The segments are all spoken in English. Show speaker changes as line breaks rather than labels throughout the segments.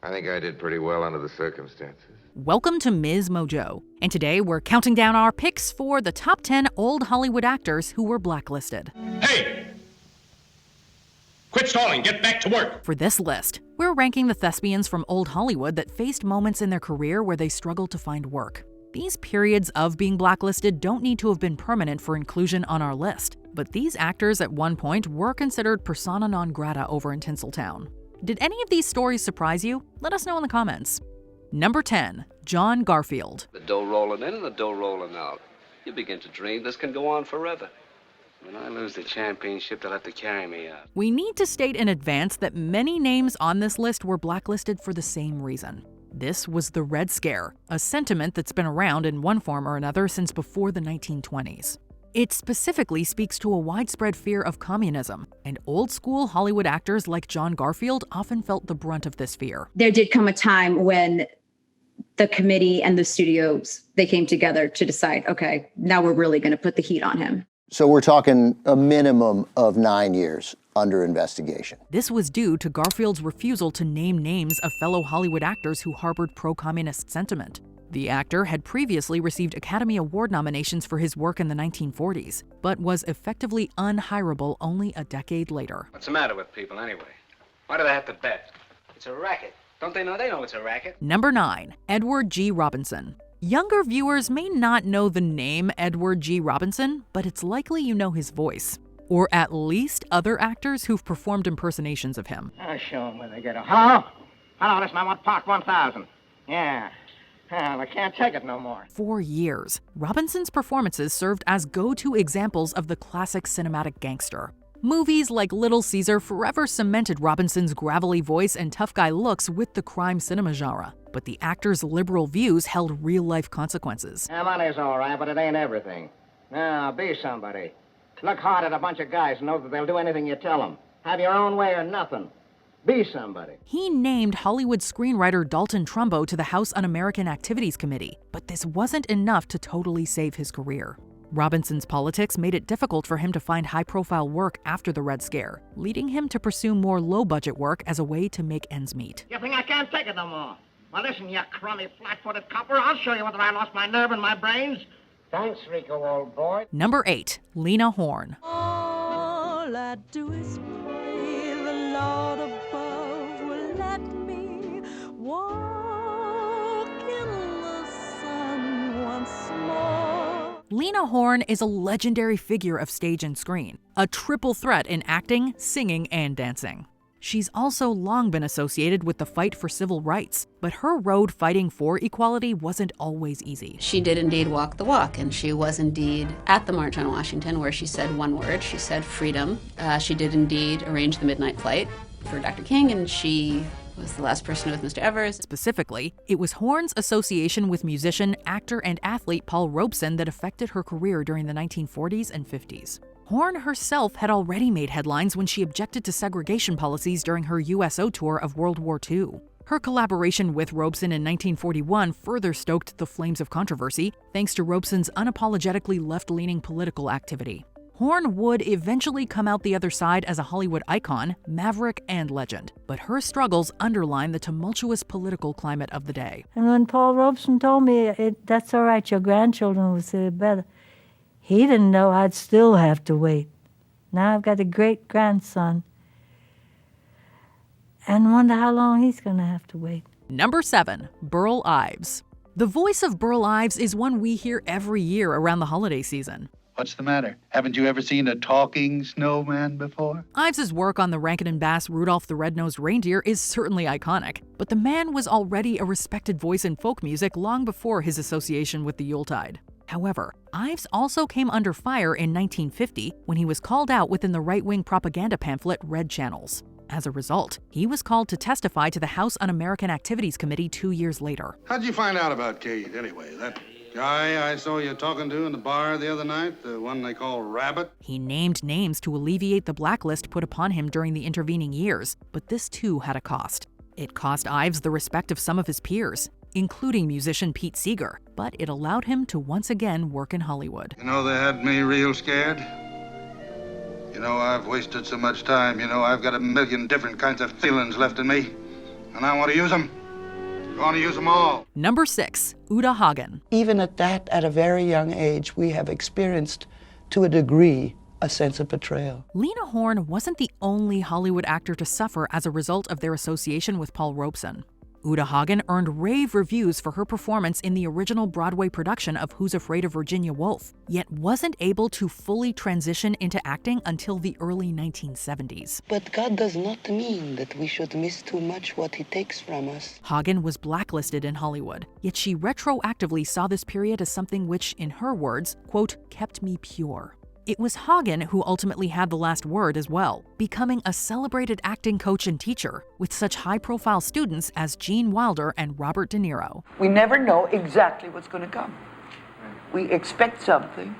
I think I did pretty well under the circumstances.
Welcome to MsMojo, and today we're counting down our picks for the top 10 old Hollywood actors who were blacklisted.
Hey! Quit stalling, get back to work!
For this list, we're ranking the thespians from old Hollywood that faced moments in their career where they struggled to find work. These periods of being blacklisted don't need to have been permanent for inclusion on our list, but these actors at one point were considered persona non grata over in Tinseltown. Did any of these stories surprise you? Let us know in the comments. Number 10, John Garfield.
The dough rolling in and the dough rolling out. You begin to dream this can go on forever. When I lose the championship, they'll have to carry me out.
We need to state in advance that many names on this list were blacklisted for the same reason. This was the Red Scare, a sentiment that's been around in one form or another since before the 1920s. It specifically speaks to a widespread fear of communism, and old-school Hollywood actors like John Garfield often felt the brunt of this fear.
There did come a time when the committee and the studios, they came together to decide, okay, now we're really going to put the heat on him.
So we're talking a minimum of 9 years under investigation.
This was due to Garfield's refusal to name names of fellow Hollywood actors who harbored pro-communist sentiment. The actor had previously received Academy Award nominations for his work in the 1940s, but was effectively unhireable only a decade later.
What's the matter with people anyway? Why do they have to bet? It's a racket. Don't they know? They know it's a racket.
Number 9, Edward G. Robinson. Younger viewers may not know the name Edward G. Robinson, but it's likely you know his voice, or at least other actors who've performed impersonations of him.
I'll show them where they get it. Hello? Hello, listen, I want part 1000. Yeah. Hell, I can't take it no more.
For years, Robinson's performances served as go-to examples of the classic cinematic gangster. Movies like Little Caesar forever cemented Robinson's gravelly voice and tough guy looks with the crime cinema genre, but the actor's liberal views held real-life consequences.
Yeah, money's all right, but it ain't everything. Now, be somebody. Look hard at a bunch of guys and know that they'll do anything you tell them. Have your own way or nothing. Be somebody.
He named Hollywood screenwriter Dalton Trumbo to the House Un-American Activities Committee, but this wasn't enough to totally save his career. Robinson's politics made it difficult for him to find high-profile work after the Red Scare, leading him to pursue more low-budget work as a way to make ends meet.
You think I can't take it no more? Well, listen, you crummy, flat-footed copper, I'll show you whether I lost my nerve and my brains. Thanks, Rico, old boy.
Number 8, Lena Horne.
All I do is pray the Lord above will let me walk in the sun once more.
Lena Horne is a legendary figure of stage and screen, a triple threat in acting, singing, and dancing. She's also long been associated with the fight for civil rights, but her road fighting for equality wasn't always easy.
She did indeed walk the walk, and she was indeed at the March on Washington where she said one word, she said freedom. She did indeed arrange the midnight flight for Dr. King, and she was the last person with Mr. Evers.
Specifically, it was Horne's association with musician, actor, and athlete Paul Robeson that affected her career during the 1940s and 50s. Horne herself had already made headlines when she objected to segregation policies during her USO tour of World War II. Her collaboration with Robeson in 1941 further stoked the flames of controversy, thanks to Robeson's unapologetically left-leaning political activity. Horne would eventually come out the other side as a Hollywood icon, maverick, and legend, but her struggles underline the tumultuous political climate of the day.
And when Paul Robeson told me, that's all right, your grandchildren will see it better, he didn't know I'd still have to wait. Now I've got a great-grandson, and wonder how long he's going to have to wait.
Number 7, Burl Ives. The voice of Burl Ives is one we hear every year around the holiday season.
What's the matter? Haven't you ever seen a talking snowman before?
Ives's work on the Rankin & Bass Rudolph the Red-Nosed Reindeer is certainly iconic, but the man was already a respected voice in folk music long before his association with the Yuletide. However, Ives also came under fire in 1950 when he was called out within the right-wing propaganda pamphlet Red Channels. As a result, he was called to testify to the House Un-American Activities Committee 2 years later.
How'd you find out about Cade, anyway? That guy I saw you talking to in the bar the other night, the one they call Rabbit?
He named names to alleviate the blacklist put upon him during the intervening years, but this too had a cost. It cost Ives the respect of some of his peers, including musician Pete Seeger, but it allowed him to once again work in Hollywood.
You know, they had me real scared. You know, I've wasted so much time. You know, I've got a million different kinds of feelings left in me. And I want to use them. I want to use them all.
Number 6, Uta Hagen.
Even at a very young age, we have experienced, to a degree, a sense of betrayal.
Lena Horne wasn't the only Hollywood actor to suffer as a result of their association with Paul Robeson. Uta Hagen earned rave reviews for her performance in the original Broadway production of Who's Afraid of Virginia Woolf, yet wasn't able to fully transition into acting until the early 1970s.
But God does not mean that we should miss too much what He takes from us.
Hagen was blacklisted in Hollywood, yet she retroactively saw this period as something which, in her words, quote, kept me pure. It was Hagen who ultimately had the last word as well, becoming a celebrated acting coach and teacher with such high-profile students as Gene Wilder and Robert De Niro.
We never know exactly what's going to come. We expect something,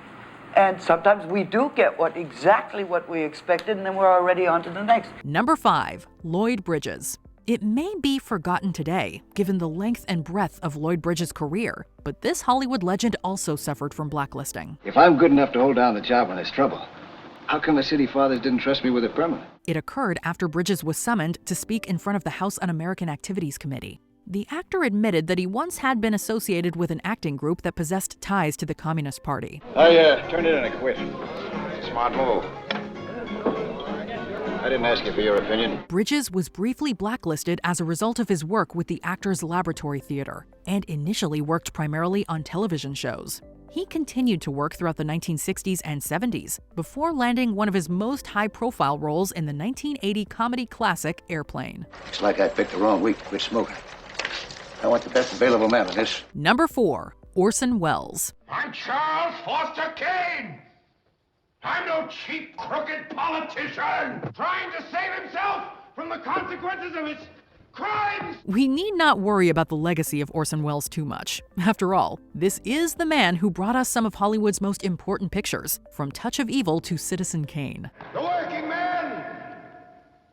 and sometimes we do get exactly what we expected, and then we're already on to the next.
Number 5, Lloyd Bridges. It may be forgotten today, given the length and breadth of Lloyd Bridges' career, but this Hollywood legend also suffered from blacklisting.
If I'm good enough to hold down the job when there's trouble, how come the city fathers didn't trust me with it permanent?
It occurred after Bridges was summoned to speak in front of the House Un-American Activities Committee. The actor admitted that he once had been associated with an acting group that possessed ties to the Communist Party.
I turned it in and quit. Smart move. I didn't ask you for your opinion.
Bridges was briefly blacklisted as a result of his work with the Actors Laboratory Theater, and initially worked primarily on television shows. He continued to work throughout the 1960s and 70s, before landing one of his most high-profile roles in the 1980 comedy classic Airplane.
Looks like I picked the wrong week to quit smoking. I want the best available man on this.
Number 4, Orson Welles.
I'm Charles Foster Kane. I'm no cheap, crooked politician trying to save himself from the consequences of his crimes.
We need not worry about the legacy of Orson Welles too much. After all, this is the man who brought us some of Hollywood's most important pictures, from Touch of Evil to Citizen Kane.
The working man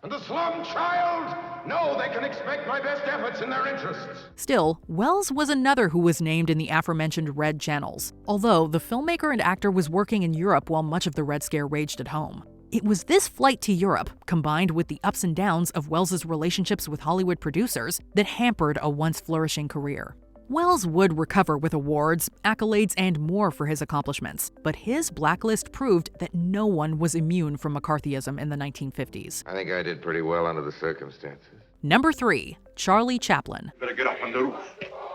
and the slum child know they can expect my best efforts in their interests.
Still, Welles was another who was named in the aforementioned red channels, although the filmmaker and actor was working in Europe while much of the Red Scare raged at home. It was this flight to Europe, combined with the ups and downs of Welles's relationships with Hollywood producers, that hampered a once flourishing career. Welles would recover with awards, accolades, and more for his accomplishments, but his blacklist proved that no one was immune from McCarthyism in the 1950s.
I think I did pretty well under the circumstances.
Number 3, Charlie Chaplin.
Better get up on the roof.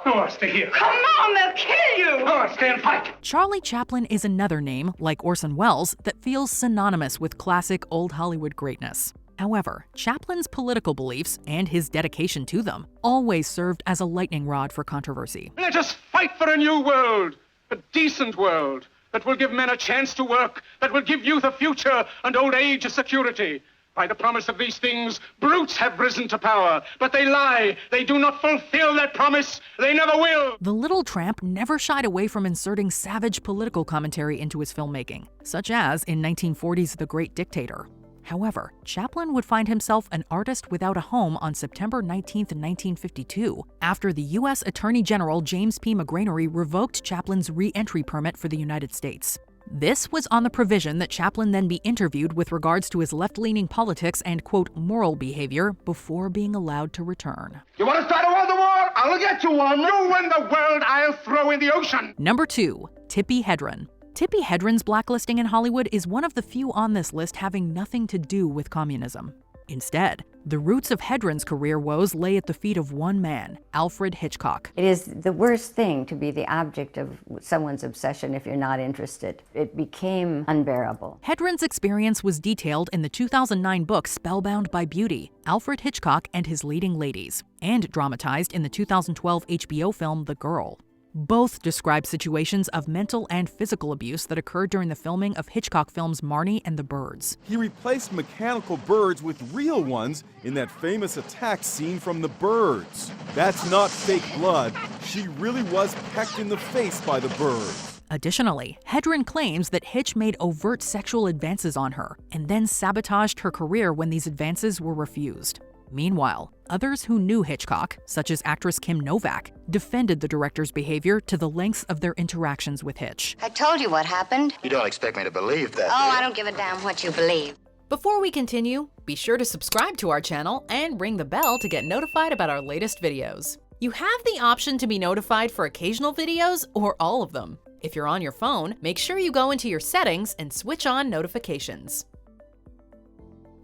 No, stay here. Come on, they'll kill you. No, stay and fight.
Charlie Chaplin is another name, like Orson Welles, that feels synonymous with classic old Hollywood greatness. However, Chaplin's political beliefs and his dedication to them always served as a lightning rod for controversy.
Let us fight for a new world, a decent world that will give men a chance to work, that will give youth a future and old age a security. By the promise of these things, brutes have risen to power, but they lie. They do not fulfill that promise. They never will.
The Little Tramp never shied away from inserting savage political commentary into his filmmaking, such as in 1940's The Great Dictator. However, Chaplin would find himself an artist without a home on September 19, 1952, after the U.S. Attorney General James P. McGranery revoked Chaplin's re-entry permit for the United States. This was on the provision that Chaplin then be interviewed with regards to his left-leaning politics and, quote, moral behavior before being allowed to return.
You want to start a world war? I'll get you one. You win the world, I'll throw in the ocean.
Number 2, Tippi Hedren. Tippi Hedren's blacklisting in Hollywood is one of the few on this list having nothing to do with communism. Instead, the roots of Hedren's career woes lay at the feet of one man, Alfred Hitchcock.
It is the worst thing to be the object of someone's obsession if you're not interested. It became unbearable.
Hedren's experience was detailed in the 2009 book Spellbound by Beauty, Alfred Hitchcock and His Leading Ladies, and dramatized in the 2012 HBO film The Girl. Both describe situations of mental and physical abuse that occurred during the filming of Hitchcock films Marnie and the Birds.
He replaced mechanical birds with real ones in that famous attack scene from The Birds. That's not fake blood. She really was pecked in the face by the birds.
Additionally, Hedren claims that Hitch made overt sexual advances on her and then sabotaged her career when these advances were refused. Meanwhile, others who knew Hitchcock, such as actress Kim Novak, defended the director's behavior to the lengths of their interactions with Hitch.
I told you what happened.
You don't expect me to believe that.
Oh, I don't give a damn what you believe.
Before we continue, be sure to subscribe to our channel and ring the bell to get notified about our latest videos. You have the option to be notified for occasional videos or all of them. If you're on your phone, make sure you go into your settings and switch on notifications.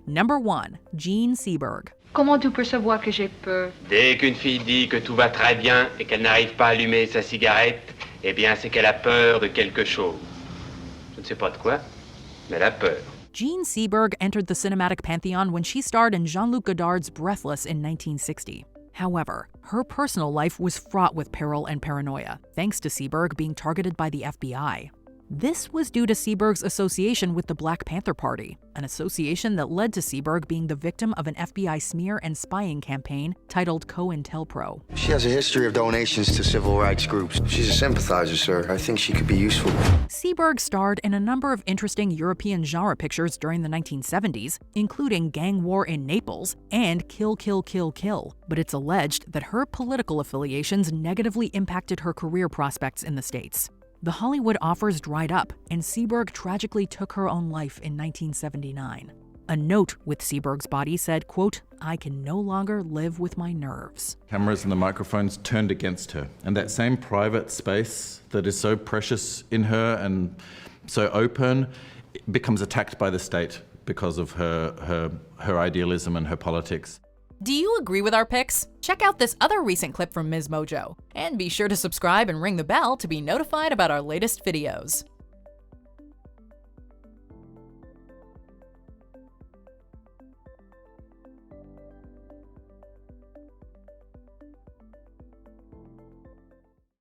Number 1. Jean Seberg.
Comment tu peux savoir que j'ai peur?
Dès qu'une fille dit que tout va très bien et qu'elle n'arrive pas à allumer sa cigarette, eh bien c'est qu'elle a peur de quelque chose. Je ne sais pas de quoi, mais elle a peur.
Jean Seberg entered the cinematic pantheon when she starred in Jean-Luc Godard's Breathless in 1960. However, her personal life was fraught with peril and paranoia, thanks to Seberg being targeted by the FBI. This was due to Seberg's association with the Black Panther Party, an association that led to Seberg being the victim of an FBI smear and spying campaign titled COINTELPRO.
She has a history of donations to civil rights groups. She's a sympathizer, sir. I think she could be useful.
Seberg starred in a number of interesting European genre pictures during the 1970s, including Gang War in Naples and Kill, Kill, Kill, Kill. But it's alleged that her political affiliations negatively impacted her career prospects in the States. The Hollywood offers dried up, and Seberg tragically took her own life in 1979. A note with Seberg's body said, quote, "I can no longer live with my nerves."
Cameras and the microphones turned against her, and that same private space that is so precious in her and so open becomes attacked by the state because of her idealism and her politics.
Do you agree with our picks? Check out this other recent clip from MsMojo, and be sure to subscribe and ring the bell to be notified about our latest videos.